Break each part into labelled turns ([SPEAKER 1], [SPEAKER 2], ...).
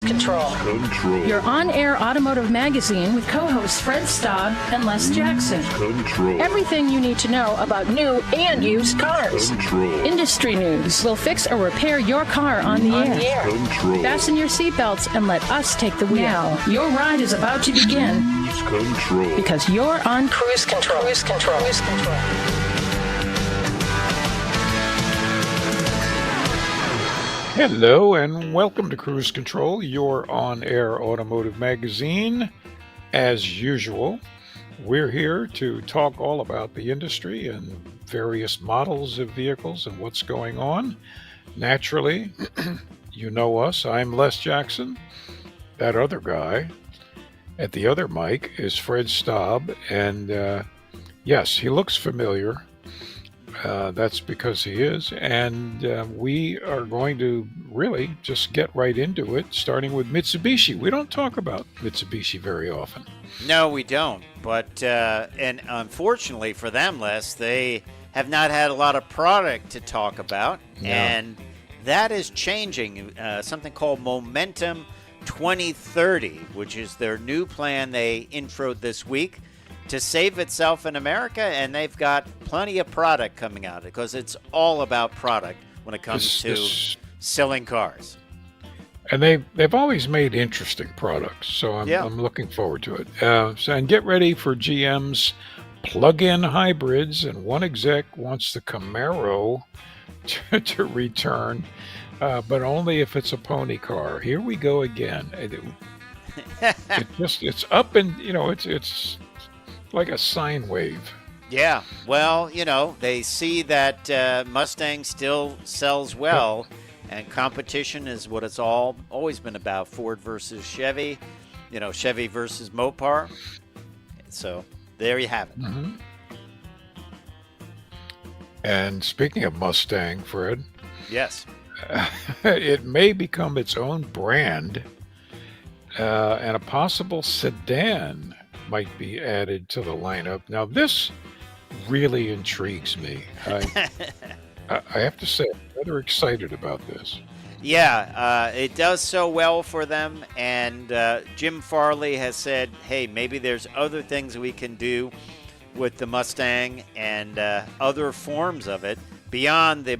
[SPEAKER 1] Control. Your on-air automotive magazine with co-hosts Fred Staub and Les Jackson. Everything you need to know about new and used cars. Industry news. We'll fix or repair your car on the air. Fasten your seatbelts and let us take the wheel. Now, your ride is about to begin. Because you're on Cruise Control. Cruise Control. Cruise Control.
[SPEAKER 2] Hello and welcome to Cruise Control, your on-air automotive magazine. As usual, we're here to talk all about the industry and various models of vehicles and what's going on. Naturally, you know us. I'm Les Jackson. That other guy at the other mic is Fred Staub. And yes, he looks familiar. That's because he is. And we are going to really just get right into it, starting with Mitsubishi. We don't talk about Mitsubishi very often.
[SPEAKER 3] No, we don't. But, and unfortunately for them, Les, they have not had a lot of product to talk about. No. And that is changing. Something called Momentum 2030, which is their new plan they introed this week to save itself in America, and they've got plenty of product coming out because it's all about product when it comes to selling cars.
[SPEAKER 2] And they've always made interesting products, so I'm looking forward to it. And get ready for GM's plug-in hybrids, and one exec wants the Camaro to return, but only if it's a pony car. Here we go again. It's up and it's like a sine wave.
[SPEAKER 3] Yeah, well, they see that Mustang still sells well, and competition is what it's always been about. Ford versus Chevy, Chevy versus Mopar. So there you have it.
[SPEAKER 2] Mm-hmm. And speaking of Mustang, Fred.
[SPEAKER 3] Yes.
[SPEAKER 2] It may become its own brand, and a possible sedan might be added to the lineup. Now, this really intrigues me. I have to say, I'm rather excited about this.
[SPEAKER 3] Yeah, it does so well for them, and Jim Farley has said, hey, maybe there's other things we can do with the Mustang and other forms of it beyond the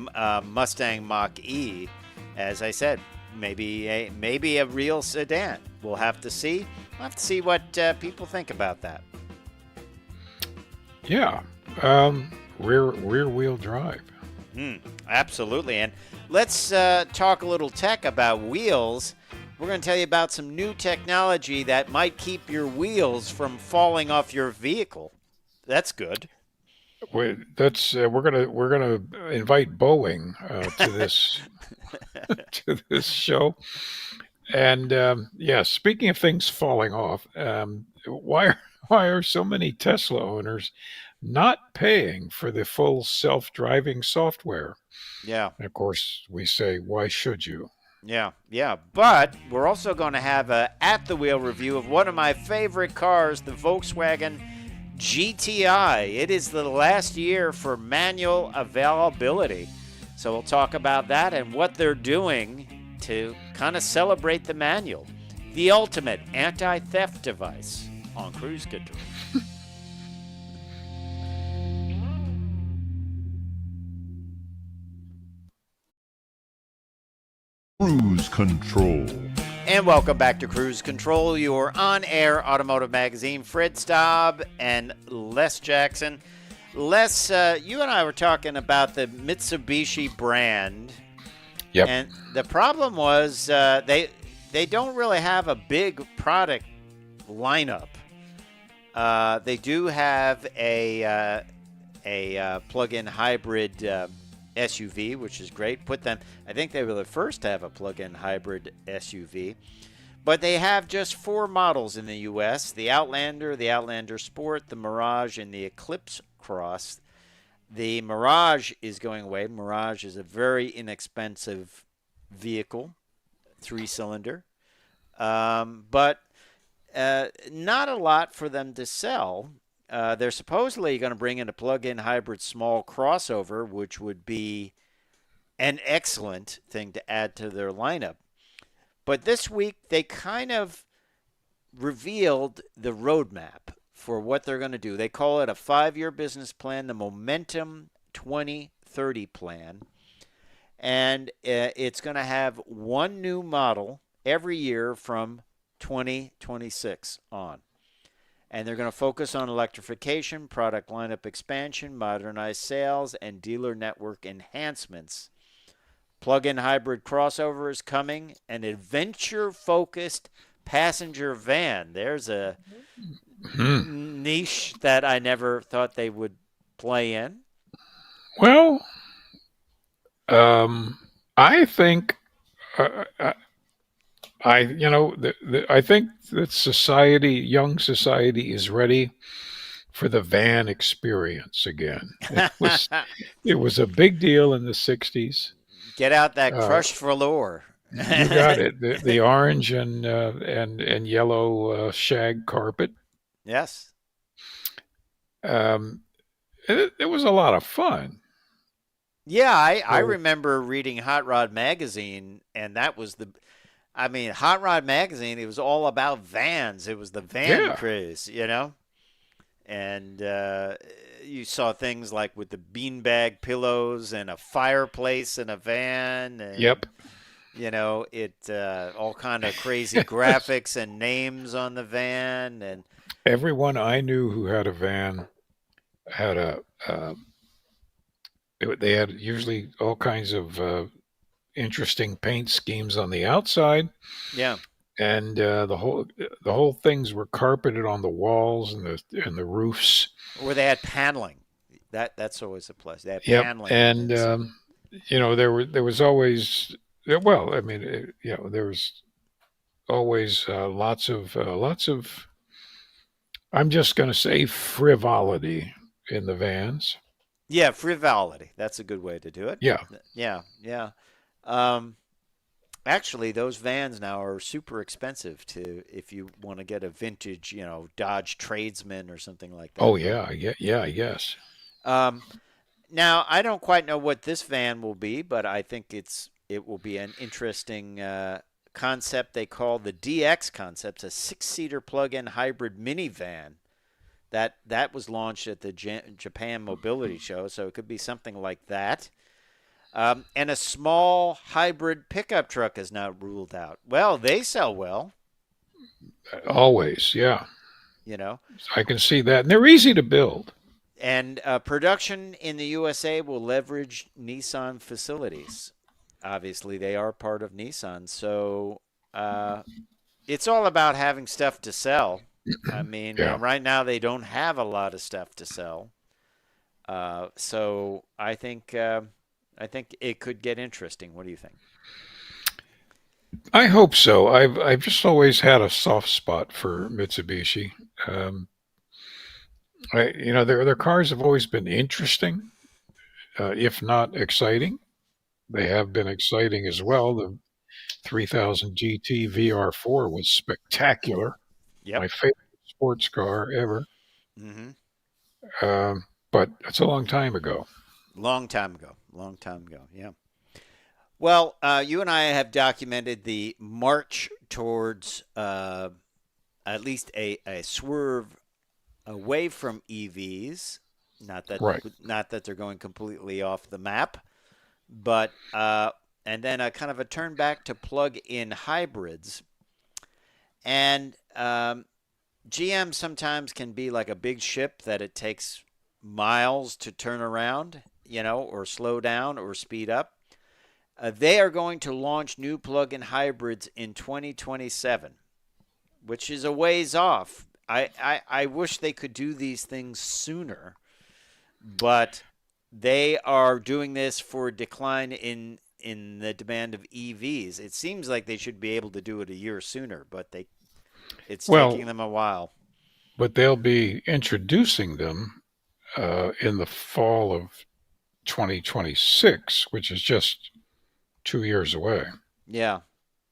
[SPEAKER 3] Mustang Mach-E. As I said, maybe a real sedan. We'll have to see. We'll have to see what people think about that.
[SPEAKER 2] Yeah, rear wheel drive.
[SPEAKER 3] Absolutely. And let's talk a little tech about wheels. We're going to tell you about some new technology that might keep your wheels from falling off your vehicle. That's good.
[SPEAKER 2] We're gonna invite Boeing to this to this show. And speaking of things falling off, why are so many Tesla owners not paying for the full self-driving software?
[SPEAKER 3] Yeah.
[SPEAKER 2] And of course, we say, why should you?
[SPEAKER 3] Yeah. But we're also going to have a at-the-wheel review of one of my favorite cars, the Volkswagen GTI. It is the last year for manual availability. So we'll talk about that and what they're doing to kind of celebrate the manual. The ultimate anti-theft device on Cruise Control.
[SPEAKER 4] Cruise Control.
[SPEAKER 3] And welcome back to Cruise Control, your on-air automotive magazine. Fred Staub and Les Jackson. Les, you and I were talking about the Mitsubishi brand.
[SPEAKER 2] Yep.
[SPEAKER 3] And the problem was they don't really have a big product lineup. They do have a plug-in hybrid SUV, which is great. I think they were the first to have a plug-in hybrid SUV. But they have just 4 models in the U.S., the Outlander, the Outlander Sport, the Mirage, and the Eclipse Cross. The Mirage is going away. Mirage is a very inexpensive vehicle, 3-cylinder. But not a lot for them to sell. They're supposedly going to bring in a plug-in hybrid small crossover, which would be an excellent thing to add to their lineup. But this week they kind of revealed the roadmap for what they're going to do. They call it a 5-year business plan, the Momentum 2030 plan. And it's going to have one new model every year from 2026 on. And they're going to focus on electrification, product lineup expansion, modernized sales, and dealer network enhancements. Plug-in hybrid crossover is coming, an adventure-focused passenger van. There's a niche that I never thought they would play in.
[SPEAKER 2] Well, I think I think that young society is ready for the van experience again. It was a big deal in the 60s.
[SPEAKER 3] Get out that crushed velour.
[SPEAKER 2] You got it. The orange and yellow shag carpet.
[SPEAKER 3] Yes.
[SPEAKER 2] It was a lot of fun.
[SPEAKER 3] Yeah, I remember reading Hot Rod Magazine, and that was Hot Rod Magazine, it was all about vans. It was the van craze, And you saw things like with the beanbag pillows and a fireplace in a van. And,
[SPEAKER 2] yep.
[SPEAKER 3] All kind of crazy graphics and names on the van. And
[SPEAKER 2] everyone I knew who had a van had they had usually all kinds of interesting paint schemes on the outside.
[SPEAKER 3] Yeah.
[SPEAKER 2] And the whole things were carpeted on the walls and the roofs.
[SPEAKER 3] Or they had paneling. That's always a plus. They had paneling.
[SPEAKER 2] And there was always there was always lots of I'm just going to say frivolity in the vans.
[SPEAKER 3] Yeah, frivolity. That's a good way to do it.
[SPEAKER 2] Yeah.
[SPEAKER 3] Yeah. Actually, those vans now are super expensive if you want to get a vintage, Dodge Tradesman or something like that.
[SPEAKER 2] Oh yeah, I guess.
[SPEAKER 3] Now I don't quite know what this van will be, but I think it will be an interesting concept. They call the DX concept a 6-seater plug-in hybrid minivan. That was launched at the Japan Mobility Show, so it could be something like that. And a small hybrid pickup truck is now ruled out. Well, they sell well.
[SPEAKER 2] Always, yeah.
[SPEAKER 3] I
[SPEAKER 2] can see that. And they're easy to build.
[SPEAKER 3] And production in the USA will leverage Nissan facilities. Obviously, they are part of Nissan. So it's all about having stuff to sell. Right now they don't have a lot of stuff to sell. So I think it could get interesting. What do you think?
[SPEAKER 2] I hope so. I've just always had a soft spot for Mitsubishi. Their cars have always been interesting, if not exciting. They have been exciting as well. The 3000 GT VR4 was spectacular.
[SPEAKER 3] Yep.
[SPEAKER 2] My favorite sports car ever.
[SPEAKER 3] Mm-hmm.
[SPEAKER 2] But that's a long time ago.
[SPEAKER 3] Long time ago, yeah. Well, you and I have documented the march towards at least a swerve away from EVs. Not that they're going completely off the map, but and then a kind of a turn back to plug-in hybrids. And GM sometimes can be like a big ship that it takes miles to turn around, or slow down or speed up. They are going to launch new plug-in hybrids in 2027, which is a ways off. I wish they could do these things sooner, but they are doing this for a decline in the demand of EVs. It seems like they should be able to do it a year sooner, but it's taking them a while.
[SPEAKER 2] But they'll be introducing them in the fall of 2026, which is just 2 years away.
[SPEAKER 3] Yeah.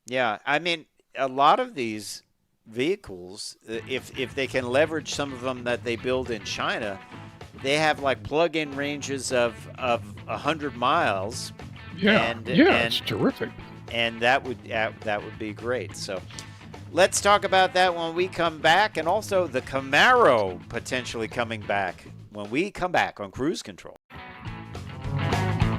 [SPEAKER 3] A lot of these vehicles, if they can leverage some of them that they build in China, they have like plug-in ranges of 100 miles.
[SPEAKER 2] Yeah, it's terrific.
[SPEAKER 3] and that would be great. So let's talk about that when we come back, and also the Camaro potentially coming back when we come back on Cruise Control.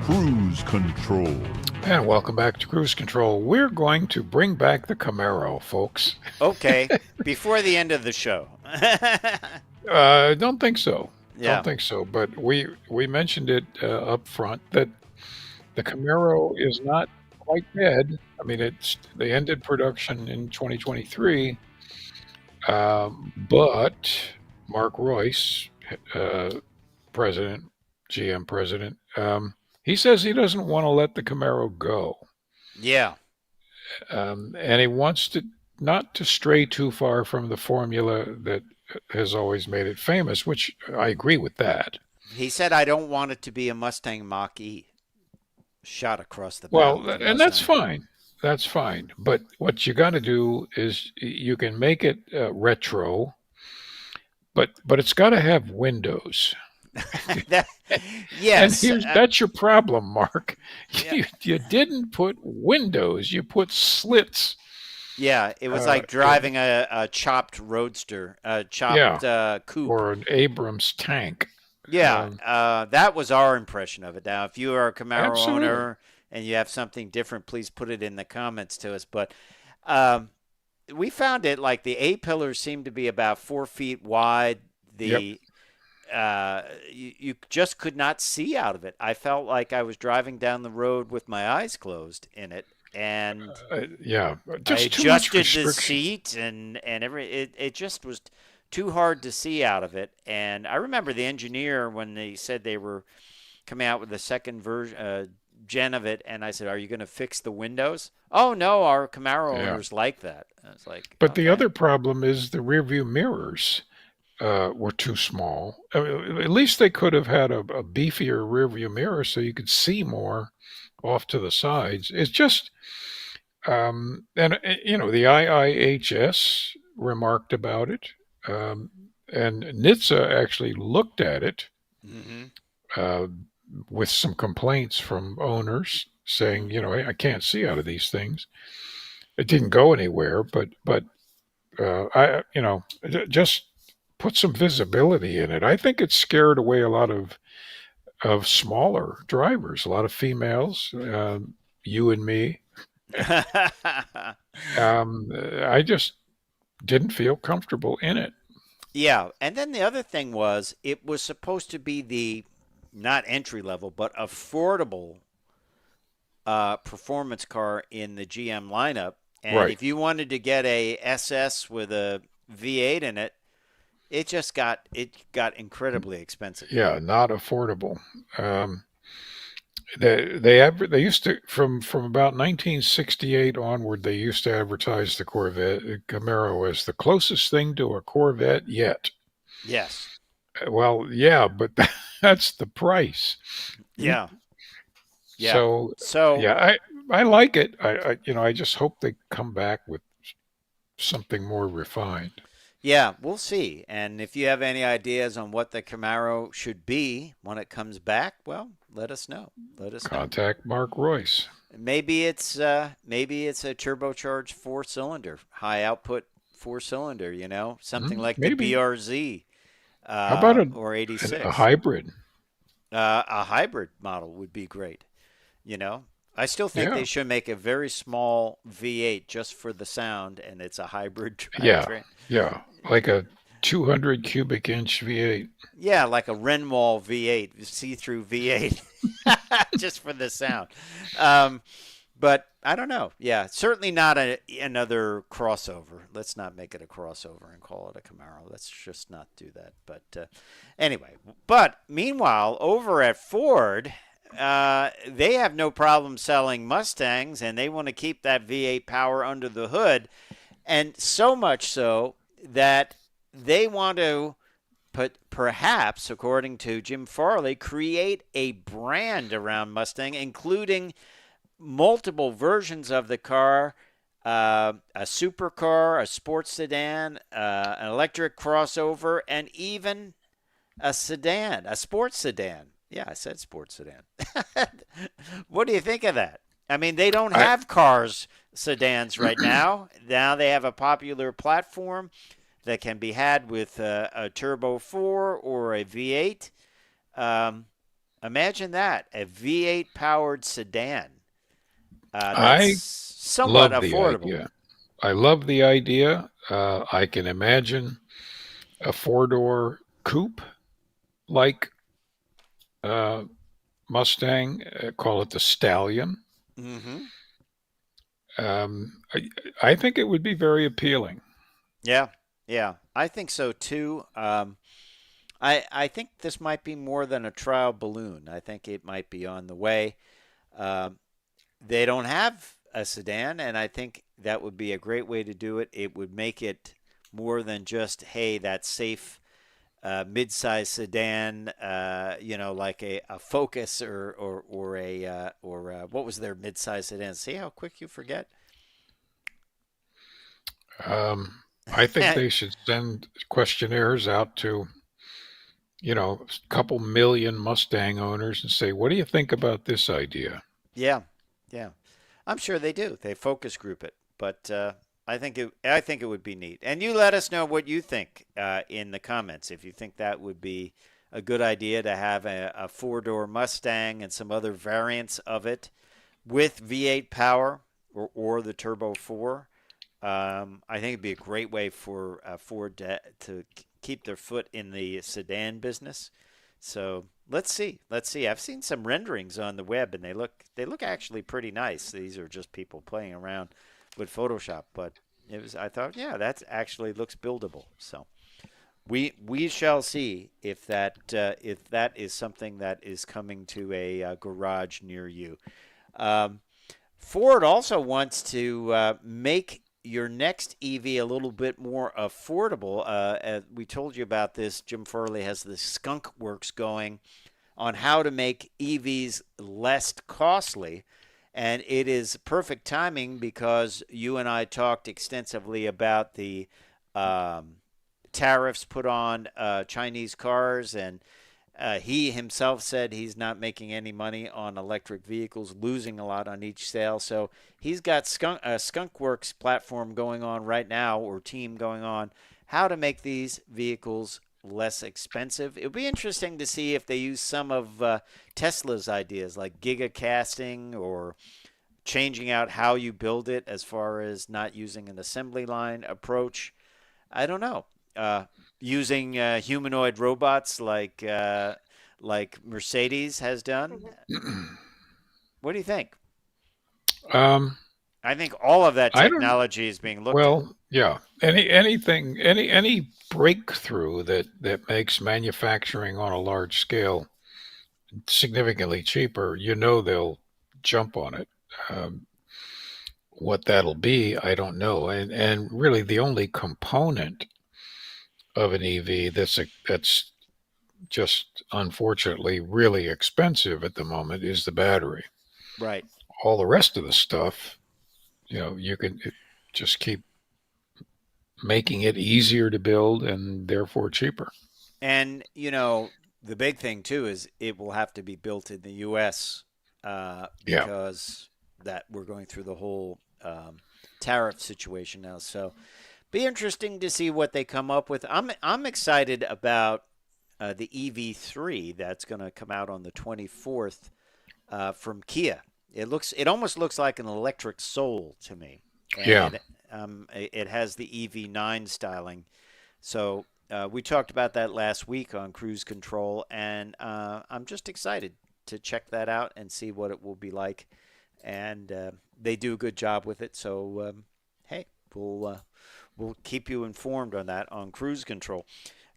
[SPEAKER 4] Cruise Control.
[SPEAKER 2] And welcome back to Cruise Control. We're going to bring back the Camaro, folks.
[SPEAKER 3] Okay, before the end of the show.
[SPEAKER 2] Don't think so.
[SPEAKER 3] Yeah.
[SPEAKER 2] Don't think so. But we mentioned it up front that the Camaro is not quite dead. I mean, they ended production in 2023, but Mark Royce, GM president, he says he doesn't want to let the Camaro go.
[SPEAKER 3] Yeah.
[SPEAKER 2] And he wants to not to stray too far from the formula that has always made it famous, which I agree with that.
[SPEAKER 3] He said, I don't want it to be a Mustang Mach-E shot across the
[SPEAKER 2] Well,
[SPEAKER 3] bow.
[SPEAKER 2] and that's fine. That's fine. But what you got to do is you can make it retro, but it's got to have windows.
[SPEAKER 3] Yes.
[SPEAKER 2] And that's your problem, Mark.
[SPEAKER 3] Yeah.
[SPEAKER 2] You didn't put windows. You put slits.
[SPEAKER 3] Yeah, it was like driving a chopped roadster, a chopped coupe.
[SPEAKER 2] Or an Abrams tank.
[SPEAKER 3] Yeah, that was our impression of it. Now, if you are a Camaro
[SPEAKER 2] Absolutely.
[SPEAKER 3] owner and you have something different, please put it in the comments to us. But we found it like the A-pillars seemed to be about 4 feet wide. You just could not see out of it. I felt like I was driving down the road with my eyes closed in it. And
[SPEAKER 2] just
[SPEAKER 3] I
[SPEAKER 2] too much
[SPEAKER 3] adjusted the
[SPEAKER 2] restriction.
[SPEAKER 3] seat and it just was too hard to see out of it. And I remember the engineer when they said they were coming out with the second version gen of it, and I said, "Are you going to fix the windows?" "Oh no, our Camaro owners like that." I was like,
[SPEAKER 2] But the other problem is the rear view mirrors were too small. I mean, at least they could have had a beefier rear view mirror so you could see more off to the sides. It's just, and the IIHS remarked about it, and NHTSA actually looked at it with some complaints from owners saying, I can't see out of these things. It didn't go anywhere, but just put some visibility in it. I think it scared away a lot of smaller drivers, a lot of females, you and me. I just didn't feel comfortable in it.
[SPEAKER 3] Yeah, and then the other thing was it was supposed to be the not entry level but affordable performance car in the GM lineup. And if you wanted to get a SS with a V8 in it, it got incredibly expensive.
[SPEAKER 2] Yeah, not affordable. They used to from about 1968 onward. They used to advertise the Camaro as the closest thing to a Corvette yet.
[SPEAKER 3] Yes.
[SPEAKER 2] Well, yeah, but that's the price.
[SPEAKER 3] Yeah. Yeah.
[SPEAKER 2] So yeah, I like it. I just hope they come back with something more refined.
[SPEAKER 3] Yeah, we'll see. And if you have any ideas on what the Camaro should be when it comes back, well, let us know.
[SPEAKER 2] Contact Mark Royce.
[SPEAKER 3] Maybe it's a turbocharged 4-cylinder, high output 4-cylinder. Something like
[SPEAKER 2] maybe.
[SPEAKER 3] the BRZ.
[SPEAKER 2] How about
[SPEAKER 3] or 86?
[SPEAKER 2] A hybrid?
[SPEAKER 3] A hybrid model would be great. I still think they should make a very small V8 just for the sound, and it's a hybrid drivetrain.
[SPEAKER 2] Yeah, like a 200 cubic inch V8.
[SPEAKER 3] Yeah, like a Renwall V8, see-through V8, just for the sound. But I don't know. Yeah, certainly not another crossover. Let's not make it a crossover and call it a Camaro. Let's just not do that. But anyway, meanwhile, over at Ford, they have no problem selling Mustangs, and they want to keep that V8 power under the hood. And so much so that they want to perhaps, according to Jim Farley, create a brand around Mustang, including multiple versions of the car, a supercar, a sports sedan, an electric crossover, and even a sedan, a sports sedan. Yeah, I said sports sedan. What do you think of that? I mean, they don't have sedans right now. Now they have a popular platform that can be had with a Turbo 4 or a V8. Imagine that, a V8 powered sedan.
[SPEAKER 2] I
[SPEAKER 3] That's somewhat
[SPEAKER 2] love the
[SPEAKER 3] affordable.
[SPEAKER 2] idea. I love the idea. I can imagine a four-door coupe like Mustang, call it the Stallion.
[SPEAKER 3] Mm-hmm.
[SPEAKER 2] I think it would be very appealing.
[SPEAKER 3] Yeah, yeah, I think so too. I think this might be more than a trial balloon. I think it might be on the way. Um, they don't have a sedan, and I think that would be a great way to do it. It would make it more than just, hey, that safe mid-size sedan, like a Focus or what was their mid-size sedan? See how quick you forget?
[SPEAKER 2] I think they should send questionnaires out to, a couple million Mustang owners and say, what do you think about this idea?
[SPEAKER 3] Yeah, yeah. I'm sure they do. They focus group it, but I think it would be neat. And you let us know what you think in the comments. If you think that would be a good idea to have a four-door Mustang and some other variants of it with V8 power or the Turbo 4. I think it'd be a great way for Ford to keep their foot in the sedan business. So let's see. Let's see. I've seen some renderings on the web, and they look actually pretty nice. These are just people playing around with Photoshop, but I thought, yeah, that actually looks buildable. So we shall see if that is something that is coming to a garage near you. Ford also wants to make your next EV a little bit more affordable. We told you about this. Jim Farley has the Skunk Works going on how to make EVs less costly. And it is perfect timing because you and I talked extensively about the tariffs put on Chinese cars, and he himself said he's not making any money on electric vehicles, losing a lot on each sale. So he's got Skunk Works platform going on right now, or team going on, how to make these vehicles less expensive. It would be interesting to see if they use some of Tesla's ideas, like gigacasting or changing out how you build it as far as not using an assembly line approach. I don't know. Using humanoid robots like Mercedes has done. What do you think? I think all of that
[SPEAKER 2] I don't.
[SPEAKER 3] technology is being looked at.
[SPEAKER 2] Well, yeah. Any breakthrough that makes manufacturing on a large scale significantly cheaper, they'll jump on it. What that'll be, I don't know. And really, the only component of an EV that's just unfortunately really expensive at the moment is the battery.
[SPEAKER 3] Right.
[SPEAKER 2] All the rest of the stuff, you can just keep making it easier to build and therefore cheaper.
[SPEAKER 3] And, the big thing, too, is it will have to be built in the U.S. Because that we're going through the whole tariff situation now. So be interesting to see what they come up with. I'm excited about the EV3 that's going to come out on the 24th from Kia. It almost looks like an electric Soul to me. And it has the EV9 styling. So we talked about that last week on Cruise Control, and I'm just excited to check that out and see what it will be like. And they do a good job with it. So, hey, we'll keep you informed on that on Cruise Control.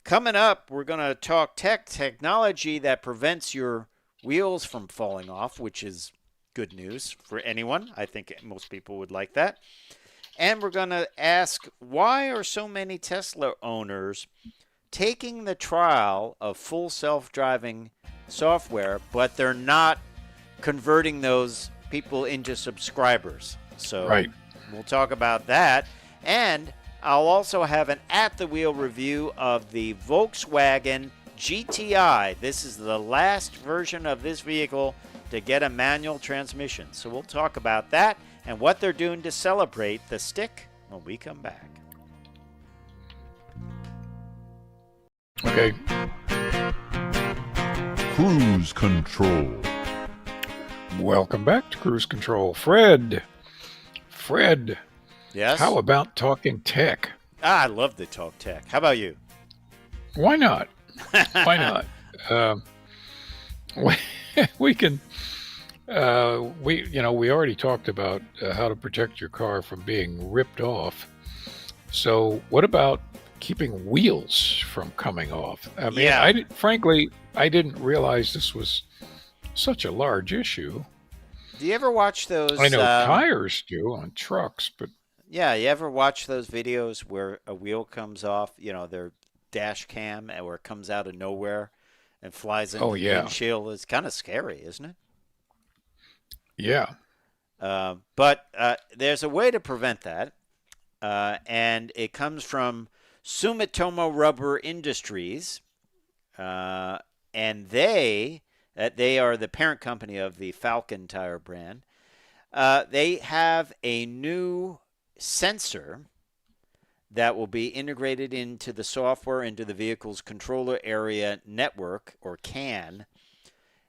[SPEAKER 3] Coming up, we're going to talk technology that prevents your wheels from falling off, which is good news for anyone. I think most people would like that. And we're going to ask, why are so many Tesla owners taking the trial of full self-driving software, but they're not converting those people into subscribers? So
[SPEAKER 2] Right.
[SPEAKER 3] We'll talk about that. And I'll also have an at-the-wheel review of the Volkswagen GTI. This is the last version of this vehicle to get a manual transmission. So we'll talk about that and what they're doing to celebrate the stick when we come back.
[SPEAKER 2] Okay.
[SPEAKER 4] Cruise Control.
[SPEAKER 2] Welcome back to Cruise Control. Fred,
[SPEAKER 3] Yes?
[SPEAKER 2] how about talking tech?
[SPEAKER 3] I love to talk tech. How about you?
[SPEAKER 2] Why not? Why not? We can. We already talked about how to protect your car from being ripped off. So what about keeping wheels from coming off? I mean,
[SPEAKER 3] Yeah.
[SPEAKER 2] Frankly, I didn't realize this was such a large issue.
[SPEAKER 3] Do you ever watch those?
[SPEAKER 2] I know tires do on trucks, but
[SPEAKER 3] Yeah, you ever watch those videos where a wheel comes off, their dash cam, and where it comes out of nowhere and flies into the windshield? It's kind of scary, isn't it?
[SPEAKER 2] yeah.
[SPEAKER 3] But there's a way to prevent that, and it comes from Sumitomo Rubber Industries, and they are the parent company of the Falcon tire brand. They have a new sensor that will be integrated into the software, into the vehicle's controller area network, or CAN.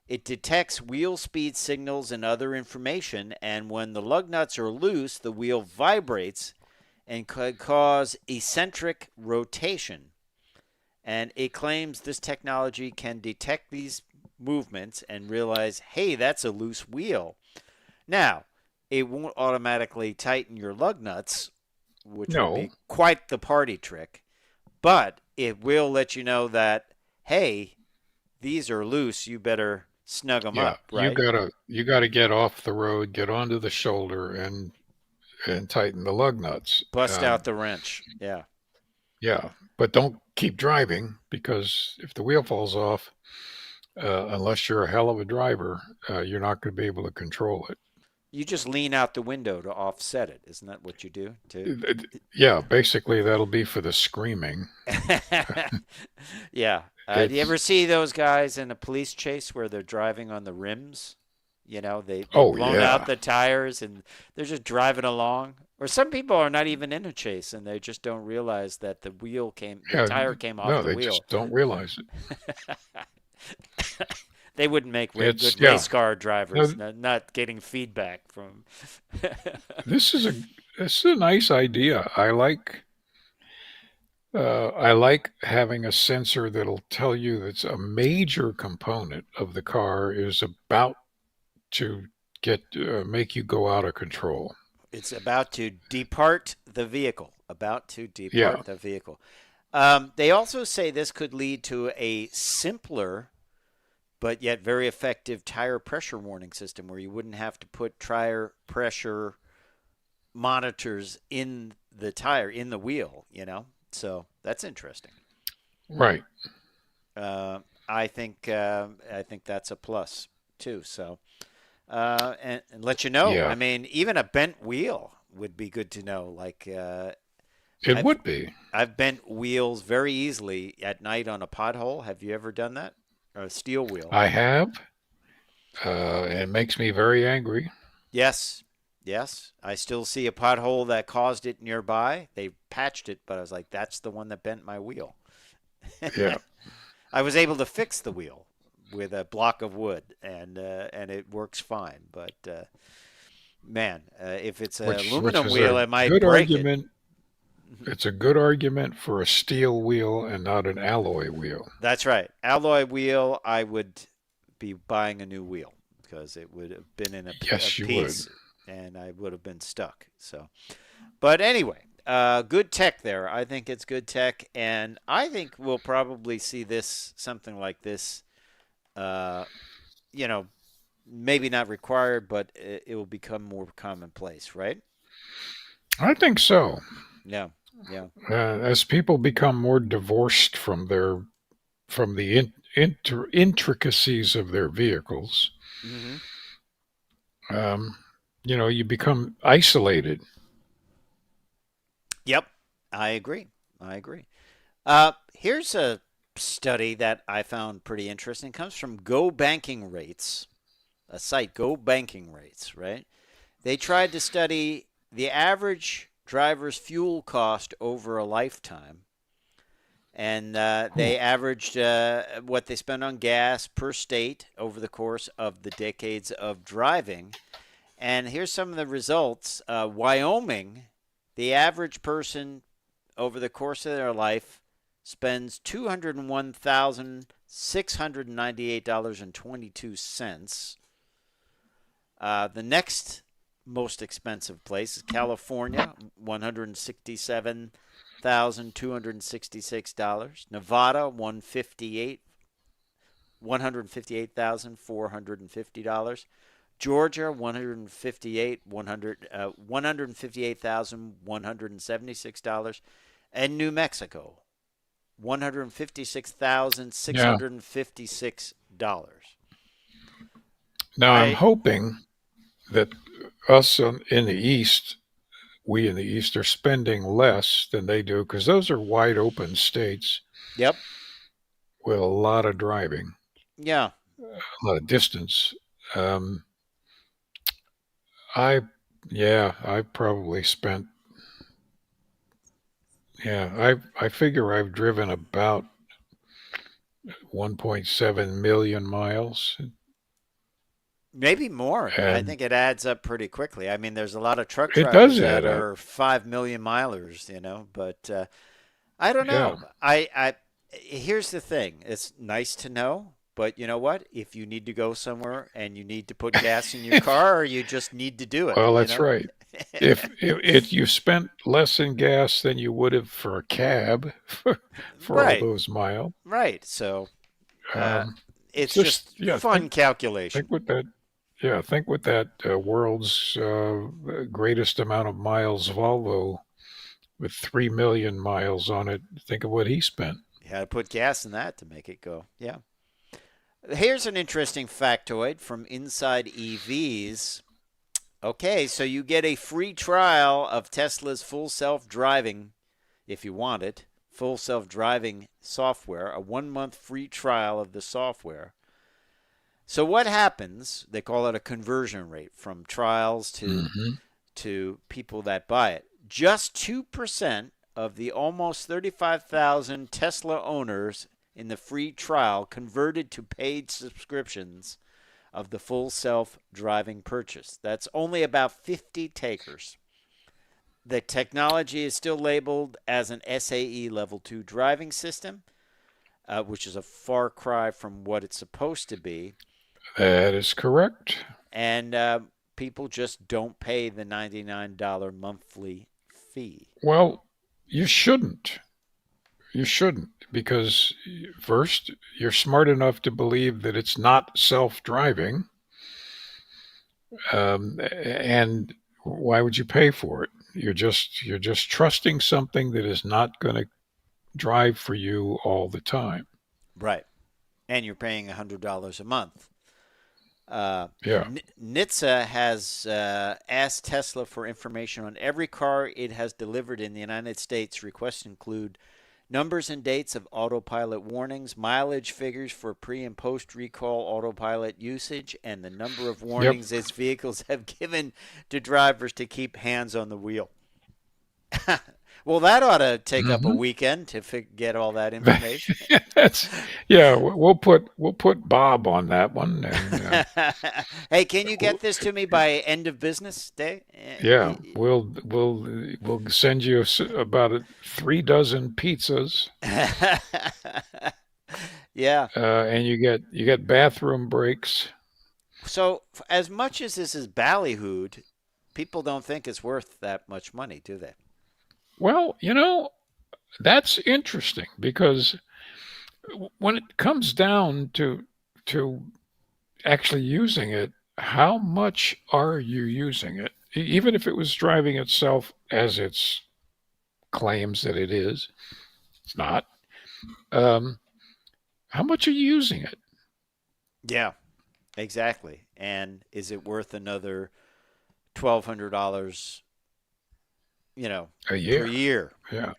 [SPEAKER 3] It detects wheel speed signals and other information, and when the lug nuts are loose, the wheel vibrates and could cause eccentric rotation. And it claims this technology can detect these movements and realize, hey, that's a loose wheel. Now, it won't automatically tighten your lug nuts, which would be quite the party trick, but it will let you know that, hey, these are loose, you better snug them up, right?
[SPEAKER 2] You gotta get off the road, get onto the shoulder, and tighten the lug nuts.
[SPEAKER 3] Bust out the wrench. Yeah.
[SPEAKER 2] Yeah, but don't keep driving, because if the wheel falls off, unless you're a hell of a driver, you're not going to be able to control it.
[SPEAKER 3] You just lean out the window to offset it. Isn't that what you do?
[SPEAKER 2] Yeah, basically that'll be for the screaming.
[SPEAKER 3] Yeah. Do you ever see those guys in a police chase where they're driving on the rims? They've blown out the tires and they're just driving along. Or some people are not even in a chase and they just don't realize that the tire came off the wheel.
[SPEAKER 2] No, they just don't realize it.
[SPEAKER 3] They wouldn't make good race car drivers, not getting feedback from.
[SPEAKER 2] This is a nice idea. I like having a sensor that'll tell you that a major component of the car is about to make you go out of control.
[SPEAKER 3] It's about to depart the vehicle. They also say this could lead to a simpler but yet very effective tire pressure warning system where you wouldn't have to put tire pressure monitors in the tire, in the wheel, So that's interesting.
[SPEAKER 2] Right.
[SPEAKER 3] I think that's a plus too. So, and let you know.
[SPEAKER 2] Yeah.
[SPEAKER 3] I mean, even a bent wheel would be good to know. Like
[SPEAKER 2] it would be.
[SPEAKER 3] I've bent wheels very easily at night on a pothole. Have you ever done that? Or a steel wheel?
[SPEAKER 2] I have. It makes me very angry.
[SPEAKER 3] Yes. I still see a pothole that caused it nearby. They patched it, but I was like, that's the one that bent my wheel.
[SPEAKER 2] Yeah.
[SPEAKER 3] I was able to fix the wheel with a block of wood, and it works fine. But man, if it's an aluminum wheel, it might break it.
[SPEAKER 2] It's a good argument for a steel wheel and not an alloy wheel.
[SPEAKER 3] That's right. Alloy wheel, I would be buying a new wheel because it would have been in a piece, and I would have been stuck. So, but anyway, good tech there. I think it's good tech, and I think we'll probably see something like this. Maybe not required, but it will become more commonplace, right?
[SPEAKER 2] I think so.
[SPEAKER 3] Yeah.
[SPEAKER 2] As people become more divorced from the intricacies of their vehicles, you become isolated.
[SPEAKER 3] Yep, I agree. Here's a study that I found pretty interesting. It comes from Go Banking Rates, a site, Go Banking Rates, right? They tried to study the average driver's fuel cost over a lifetime. And they averaged what they spend on gas per state over the course of the decades of driving. And here's some of the results. Wyoming, the average person over the course of their life spends $201,698.22. The next most expensive place is California, $167,266. Nevada, $158,450. Georgia, $158,176, and New Mexico, $156,656.
[SPEAKER 2] Now, I'm hoping that in the East, we in the East are spending less than they do, because those are wide open states.
[SPEAKER 3] Yep.
[SPEAKER 2] With a lot of driving.
[SPEAKER 3] Yeah.
[SPEAKER 2] A lot of distance. I probably spent, I figure I've driven about 1.7 million miles.
[SPEAKER 3] Maybe more. I think it adds up pretty quickly. I mean, there's a lot of truck
[SPEAKER 2] It
[SPEAKER 3] drivers
[SPEAKER 2] does
[SPEAKER 3] that
[SPEAKER 2] add
[SPEAKER 3] are
[SPEAKER 2] up.
[SPEAKER 3] 5 million milers, but I don't know.
[SPEAKER 2] Yeah.
[SPEAKER 3] Here's the thing. It's nice to know, but you know what? If you need to go somewhere and you need to put gas in your car, or you just need to do it.
[SPEAKER 2] Well, that's right. If you spent less in gas than you would have for a cab for all those miles.
[SPEAKER 3] Right. So it's just fun calculation.
[SPEAKER 2] Think with that world's greatest amount of miles Volvo with 3 million miles on it. Think of what he spent.
[SPEAKER 3] You had to put gas in that to make it go. Yeah. Here's an interesting factoid from Inside EVs. Okay, so you get a free trial of Tesla's full self-driving, if you want it, full self-driving software, a 1-month free trial of the software. So what happens, they call it a conversion rate from trials to people that buy it. Just 2% of the almost 35,000 Tesla owners in the free trial converted to paid subscriptions of the full self-driving purchase. That's only about 50 takers. The technology is still labeled as an SAE Level 2 driving system, which is a far cry from what it's supposed to be.
[SPEAKER 2] That is correct.
[SPEAKER 3] And people just don't pay the $99 monthly fee.
[SPEAKER 2] Well, you shouldn't. You shouldn't, because first, you're smart enough to believe that it's not self-driving. And why would you pay for it? You're just trusting something that is not going to drive for you all the time.
[SPEAKER 3] Right. And you're paying $100 a month.
[SPEAKER 2] NHTSA
[SPEAKER 3] has asked Tesla for information on every car it has delivered in the United States. Requests include numbers and dates of autopilot warnings, mileage figures for pre- and post-recall autopilot usage, and the number of warnings its vehicles have given to drivers to keep hands on the wheel. Well, that ought to take up a weekend to get all that information.
[SPEAKER 2] We'll put Bob on that one. And,
[SPEAKER 3] hey, can you get this to me by end of business day?
[SPEAKER 2] Yeah, we'll send you about 3 dozen pizzas.
[SPEAKER 3] Yeah.
[SPEAKER 2] And you get bathroom breaks.
[SPEAKER 3] So, as much as this is ballyhooed, people don't think it's worth that much money, do they?
[SPEAKER 2] Well, that's interesting, because when it comes down to actually using it, how much are you using it? Even if it was driving itself as it claims that it is, it's not. How much are you using it?
[SPEAKER 3] Yeah, exactly. And is it worth another $1,200?
[SPEAKER 2] A year.
[SPEAKER 3] Per year.
[SPEAKER 2] Yeah.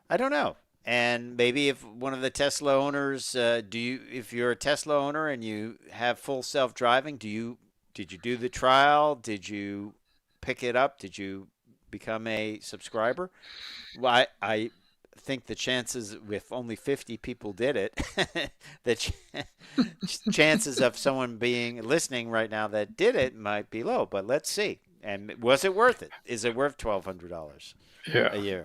[SPEAKER 3] I don't know. And maybe if one of the Tesla owners, if you're a Tesla owner and you have full self-driving, did you do the trial? Did you pick it up? Did you become a subscriber? Well, I think the chances, if only 50 people did it, the chances of someone being listening right now that did it might be low. But let's see. And was it worth it? Is it worth $1,200
[SPEAKER 2] Yeah.
[SPEAKER 3] a year?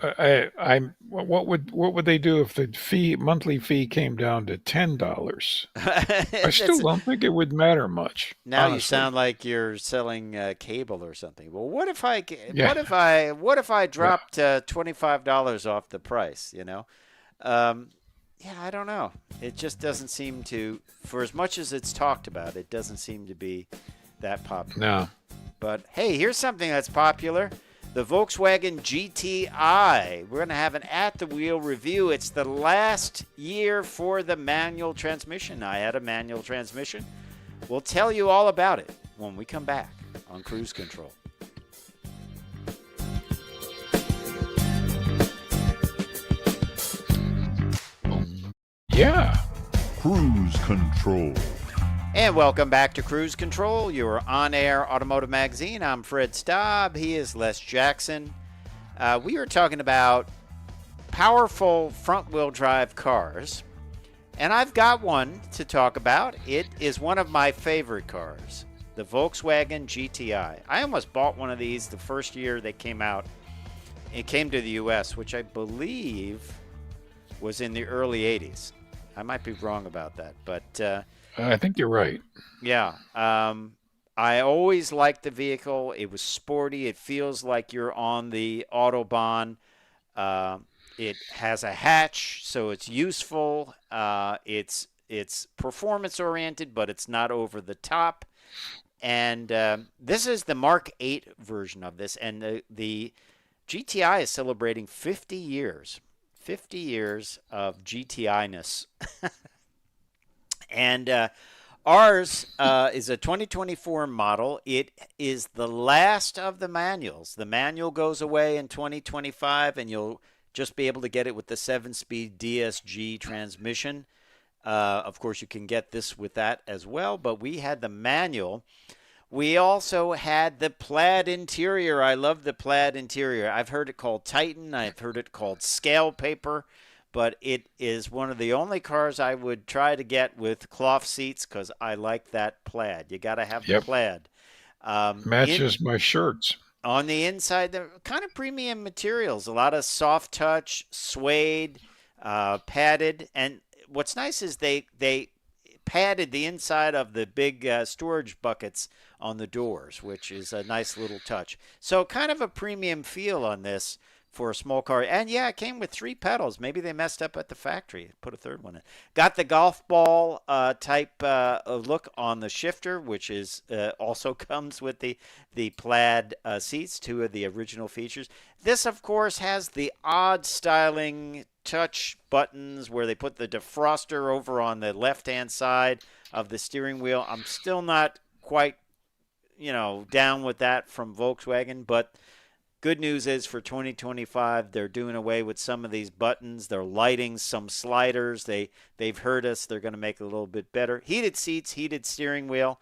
[SPEAKER 2] What would they do if the monthly fee came down to $10? I still don't think it would matter much.
[SPEAKER 3] Now
[SPEAKER 2] honestly.
[SPEAKER 3] you sound like you're selling cable or something. Well, what if I
[SPEAKER 2] Yeah.
[SPEAKER 3] what if I dropped $25 off the price? Yeah, I don't know. It just doesn't seem to, for as much as it's talked about, it doesn't seem to be that popular.
[SPEAKER 2] No.
[SPEAKER 3] But hey, here's something that's popular. The Volkswagen GTI. We're going to have an At the Wheel review. It's the last year for the manual transmission. I had a manual transmission. We'll tell you all about it when we come back on Cruise Control.
[SPEAKER 2] Yeah.
[SPEAKER 4] Cruise Control.
[SPEAKER 3] And welcome back to Cruise Control, your on-air automotive magazine. I'm Fred Staub. He is Les Jackson. We are talking about powerful front-wheel drive cars. And I've got one to talk about. It is one of my favorite cars, the Volkswagen GTI. I almost bought one of these the first year they came out. It came to the U.S., which I believe was in the early 80s. I might be wrong about that, but
[SPEAKER 2] I think you're right.
[SPEAKER 3] yeah. I always liked the vehicle. It was sporty. It feels like you're on the Autobahn. It has a hatch, so it's useful. It's performance oriented, but it's not over the top. And this is the Mark 8 version of this, and the GTI is celebrating 50 years. 50 years of GTI-ness. And ours is a 2024 model. It is the last of the manuals. The manual goes away in 2025, and you'll just be able to get it with the 7-speed DSG transmission. Of course, you can get this with that as well, but we had the manual. We also had the plaid interior. I love the plaid interior. I've heard it called Titan. I've heard it called scale paper. But it is one of the only cars I would try to get with cloth seats because I like that plaid. You got to have the plaid.
[SPEAKER 2] Matches my shirts.
[SPEAKER 3] On the inside, they're kind of premium materials. A lot of soft touch, suede, padded. And what's nice is they padded the inside of the big storage buckets on the doors, which is a nice little touch. So kind of a premium feel on this for a small car. And yeah, it came with 3 pedals. Maybe they messed up at the factory, put a third one in. Got the golf ball type look on the shifter, which is also comes with the plaid seats, 2 of the original features. This, of course, has the odd styling touch buttons where they put the defroster over on the left-hand side of the steering wheel. I'm still not quite, down with that from Volkswagen, but good news is for 2025, they're doing away with some of these buttons. They're lighting some sliders. They've heard us. They're going to make it a little bit better. Heated seats, heated steering wheel.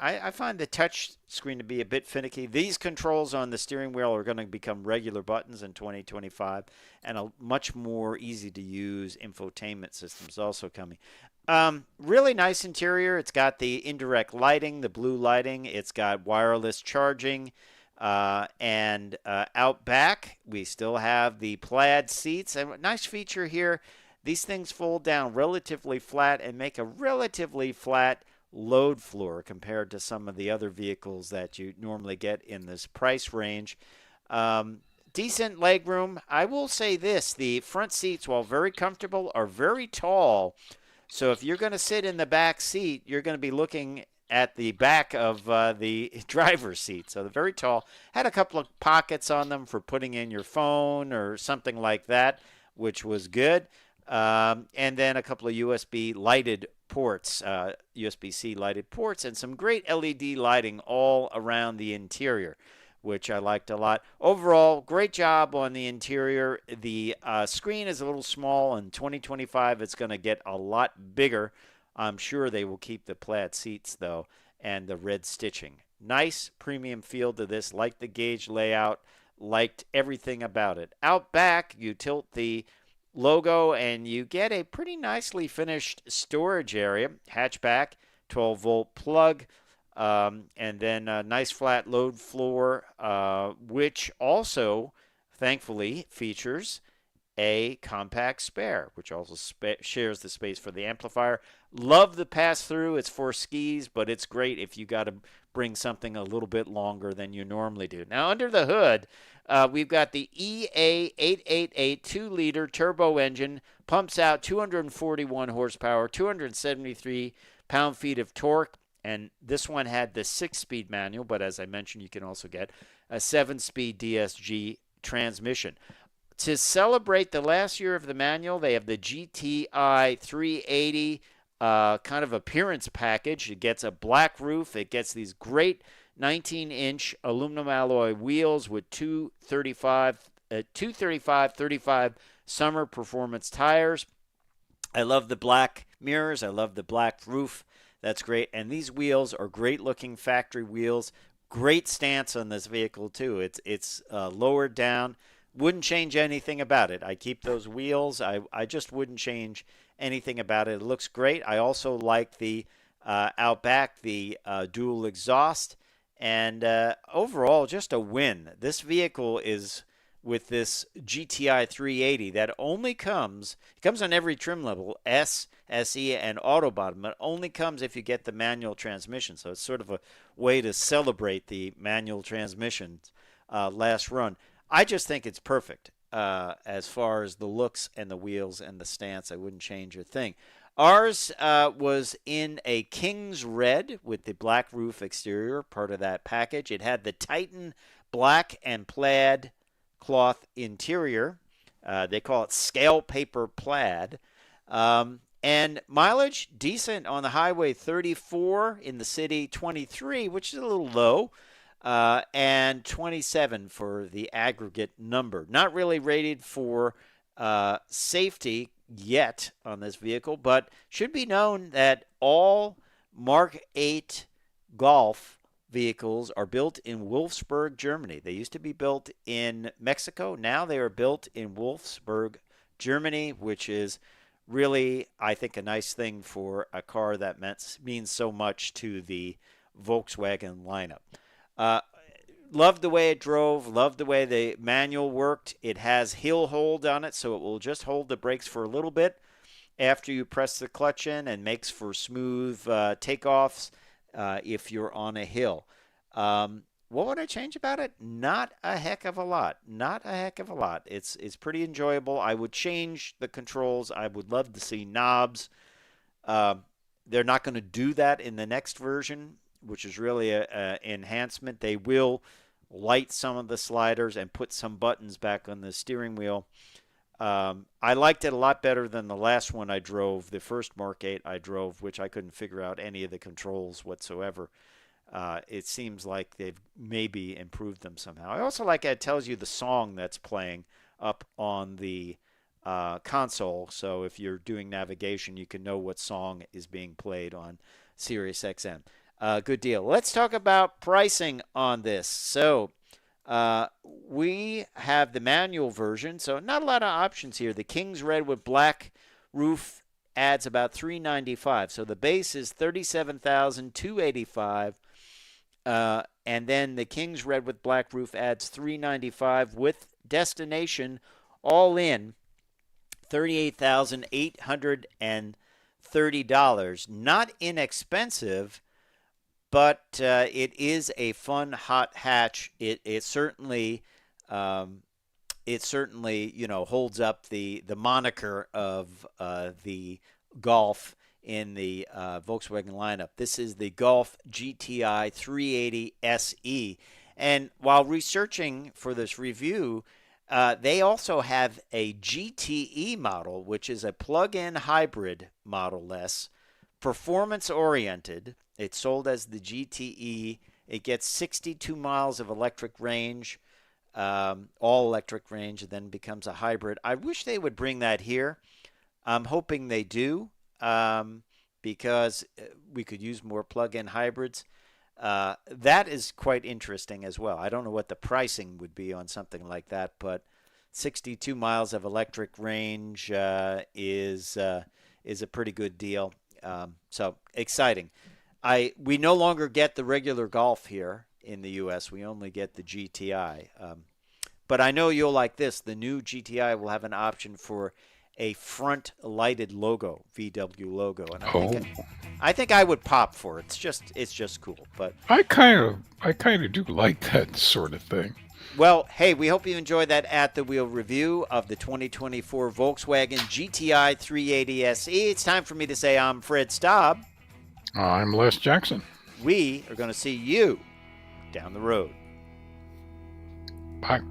[SPEAKER 3] I find the touch screen to be a bit finicky. These controls on the steering wheel are going to become regular buttons in 2025, and a much more easy-to-use infotainment system is also coming. Really nice interior. It's got the indirect lighting, the blue lighting. It's got wireless charging. And out back, we still have the plaid seats. And a nice feature here, these things fold down relatively flat and make a relatively flat load floor compared to some of the other vehicles that you normally get in this price range. Decent legroom. I will say this, the front seats, while very comfortable, are very tall. So if you're going to sit in the back seat, you're going to be looking at the back of the driver's seat. So they're very tall. Had a couple of pockets on them for putting in your phone or something like that, which was good. And then a couple of USB lighted ports, USB-C lighted ports, and some great LED lighting all around the interior. which I liked a lot. Overall, great job on the interior. The screen is a little small. In 2025, it's going to get a lot bigger. I'm sure they will keep the plaid seats, though, and the red stitching. Nice premium feel to this. Liked the gauge layout. Liked everything about it. Out back, you tilt the logo, and you get a pretty nicely finished storage area. Hatchback, 12-volt plug. And then a nice flat load floor, which also, thankfully, features a compact spare, which also shares the space for the amplifier. Love the pass-through. It's for skis, but it's great if you got to bring something a little bit longer than you normally do. Now, under the hood, we've got the EA888 2-liter turbo engine, pumps out 241 horsepower, 273 pound-feet of torque. And this one had the 6-speed manual, but as I mentioned, you can also get a 7-speed DSG transmission. To celebrate the last year of the manual, they have the GTI 380 kind of appearance package. It gets a black roof. It gets these great 19-inch aluminum alloy wheels with 235 summer performance tires. I love the black mirrors. I love the black roof. That's great. And these wheels are great-looking factory wheels. Great stance on this vehicle, too. It's lowered down. Wouldn't change anything about it. I keep those wheels. I just wouldn't change anything about it. It looks great. I also like the out back, the dual exhaust. And overall, just a win. This vehicle is with this GTI 380 that only comes on every trim level, S, SE, and Autobahn, but only comes if you get the manual transmission. So it's sort of a way to celebrate the manual transmission's last run. I just think it's perfect as far as the looks and the wheels and the stance. I wouldn't change a thing. Ours was in a King's Red with the black roof exterior, part of that package. It had the Titan black and plaid cloth interior. They call it scale paper plaid. And mileage, decent on the highway, 34, in the city, 23, which is a little low, and 27 for the aggregate number. Not really rated for safety yet on this vehicle, but should be known that all Mark 8 Golf vehicles are built in Wolfsburg, Germany. They used to be built in Mexico. Now they are built in Wolfsburg, Germany, which is really, I think, a nice thing for a car that means so much to the Volkswagen lineup. Loved the way it drove. Loved the way the manual worked. It has hill hold on it, so it will just hold the brakes for a little bit after you press the clutch in, and makes for smooth takeoffs if you're on a hill. What would I change about it? Not a heck of a lot. Not a heck of a lot. It's pretty enjoyable. I would change the controls. I would love to see knobs. They're not going to do that in the next version, which is really an enhancement. They will light some of the sliders and put some buttons back on the steering wheel. I liked it a lot better than the last one I drove, the first Mark 8 I drove, which I couldn't figure out any of the controls whatsoever. It seems like they've maybe improved them somehow. I also like it tells you the song that's playing up on the console. So if you're doing navigation, you can know what song is being played on Sirius XM. Good deal. Let's talk about pricing on this. So we have the manual version, so not a lot of options here. The King's Red with black roof adds about $395. So the base is $37,285. And then the King's Red with black roof adds $395 with destination, all in $38,830. Not inexpensive, but it is a fun hot hatch. It certainly holds up the moniker of the Golf in the Volkswagen lineup. This is the Golf GTI 380 SE. And while researching for this review, they also have a GTE model, which is a plug-in hybrid Model S, performance-oriented. It's sold as the GTE It gets 62 miles of electric range, all electric range, and then becomes a hybrid. I wish they would bring that here. I'm hoping they do, because we could use more plug-in hybrids. That is quite interesting as well. I don't know what the pricing would be on something like that, but 62 miles of electric range is a pretty good deal. So exciting. We no longer get the regular Golf here in the U.S. We only get the GTI. But I know you'll like this. The new GTI will have an option for a front lighted logo, VW logo, and I think I would pop for it. It's just cool. But
[SPEAKER 2] I kind of do like that sort of thing.
[SPEAKER 3] Well, hey, we hope you enjoyed that At the Wheel review of the 2024 Volkswagen GTI 380 SE. It's time for me to say I'm Fred Staub.
[SPEAKER 2] I'm Les Jackson.
[SPEAKER 3] We are going to see you down the road.
[SPEAKER 2] Bye.